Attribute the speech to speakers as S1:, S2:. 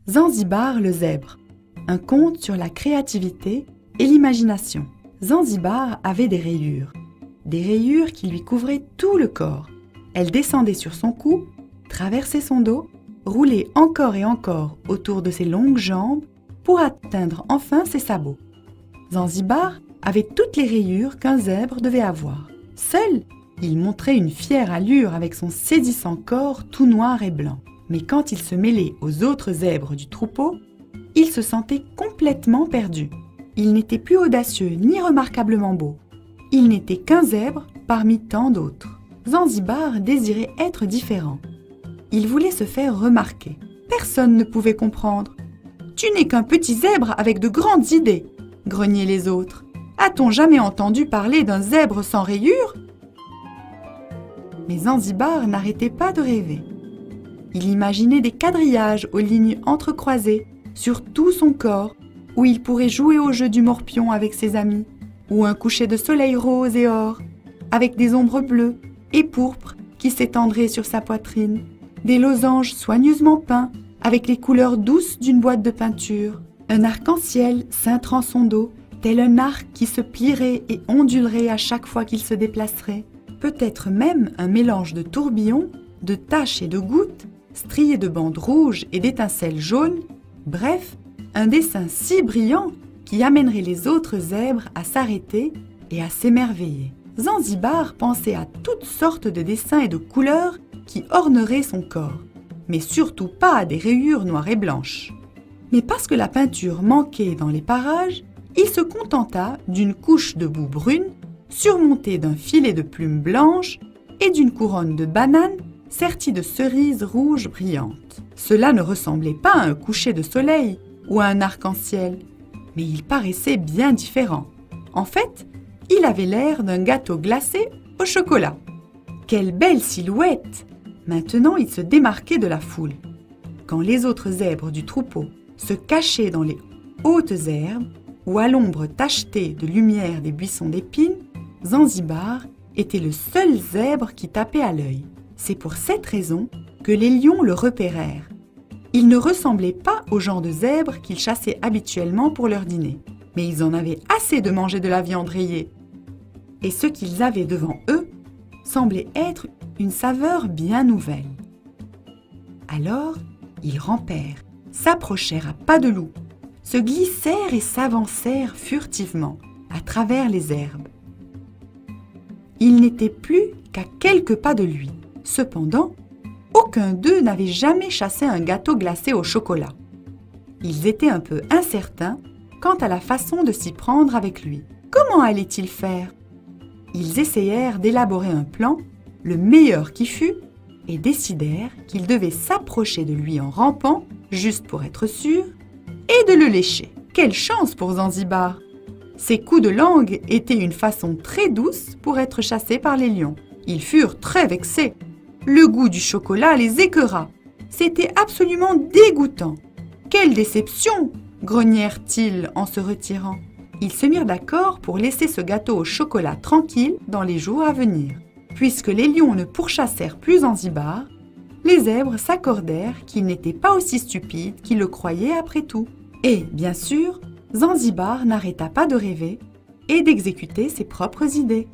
S1: Zanzibar le zèbre, un conte sur la créativité et l'imagination. Zanzibar avait des rayures qui lui couvraient tout le corps. Elles descendaient sur son cou, traversaient son dos, roulaient encore et encore autour de ses longues jambes pour atteindre enfin ses sabots. Zanzibar avait toutes les rayures qu'un zèbre devait avoir. Seul, il montrait une fière allure avec son saisissant corps tout noir et blanc. Mais quand il se mêlait aux autres zèbres du troupeau, il se sentait complètement perdu. Il n'était plus audacieux ni remarquablement beau. Il n'était qu'un zèbre parmi tant d'autres. Zanzibar désirait être différent. Il voulait se faire remarquer. Personne ne pouvait comprendre. « Tu n'es qu'un petit zèbre avec de grandes idées !» grognaient les autres. « A-t-on jamais entendu parler d'un zèbre sans rayures ?» Mais Zanzibar n'arrêtait pas de rêver. Il imaginait des quadrillages aux lignes entrecroisées sur tout son corps, où il pourrait jouer au jeu du morpion avec ses amis, ou un coucher de soleil rose et or, avec des ombres bleues et pourpres qui s'étendraient sur sa poitrine, des losanges soigneusement peints avec les couleurs douces d'une boîte de peinture, un arc-en-ciel cintrant son dos, tel un arc qui se plierait et ondulerait à chaque fois qu'il se déplacerait, peut-être même un mélange de tourbillons, de taches et de gouttes, strié de bandes rouges et d'étincelles jaunes, bref, un dessin si brillant qui amènerait les autres zèbres à s'arrêter et à s'émerveiller. Zanzibar pensait à toutes sortes de dessins et de couleurs qui orneraient son corps, mais surtout pas à des rayures noires et blanches. Mais parce que la peinture manquait dans les parages, il se contenta d'une couche de boue brune surmontée d'un filet de plumes blanches et d'une couronne de bananes sertie de cerises rouges brillantes. Cela ne ressemblait pas à un coucher de soleil ou à un arc-en-ciel, mais il paraissait bien différent. En fait, il avait l'air d'un gâteau glacé au chocolat. Quelle belle silhouette! Maintenant, il se démarquait de la foule. Quand les autres zèbres du troupeau se cachaient dans les hautes herbes ou à l'ombre tachetée de lumière des buissons d'épines, Zanzibar était le seul zèbre qui tapait à l'œil. C'est pour cette raison que les lions le repérèrent. Il ne ressemblait pas au genre de zèbres qu'ils chassaient habituellement pour leur dîner, mais ils en avaient assez de manger de la viande rayée. Et ce qu'ils avaient devant eux semblait être une saveur bien nouvelle. Alors, ils rampèrent, s'approchèrent à pas de loup, se glissèrent et s'avancèrent furtivement à travers les herbes. Ils n'étaient plus qu'à quelques pas de lui. Cependant, aucun d'eux n'avait jamais chassé un gâteau glacé au chocolat. Ils étaient un peu incertains quant à la façon de s'y prendre avec lui. Comment allaient-ils faire? Ils essayèrent d'élaborer un plan, le meilleur qui fût, et décidèrent qu'ils devaient s'approcher de lui en rampant, juste pour être sûrs, et de le lécher. Quelle chance pour Zanzibar! Ces coups de langue étaient une façon très douce pour être chassés par les lions. Ils furent très vexés. Le goût du chocolat les écœura. C'était absolument dégoûtant. « Quelle déception !» grognèrent-ils en se retirant. Ils se mirent d'accord pour laisser ce gâteau au chocolat tranquille dans les jours à venir. Puisque les lions ne pourchassèrent plus Zanzibar, les zèbres s'accordèrent qu'ils n'étaient pas aussi stupides qu'ils le croyaient après tout. Et, bien sûr, Zanzibar n'arrêta pas de rêver et d'exécuter ses propres idées.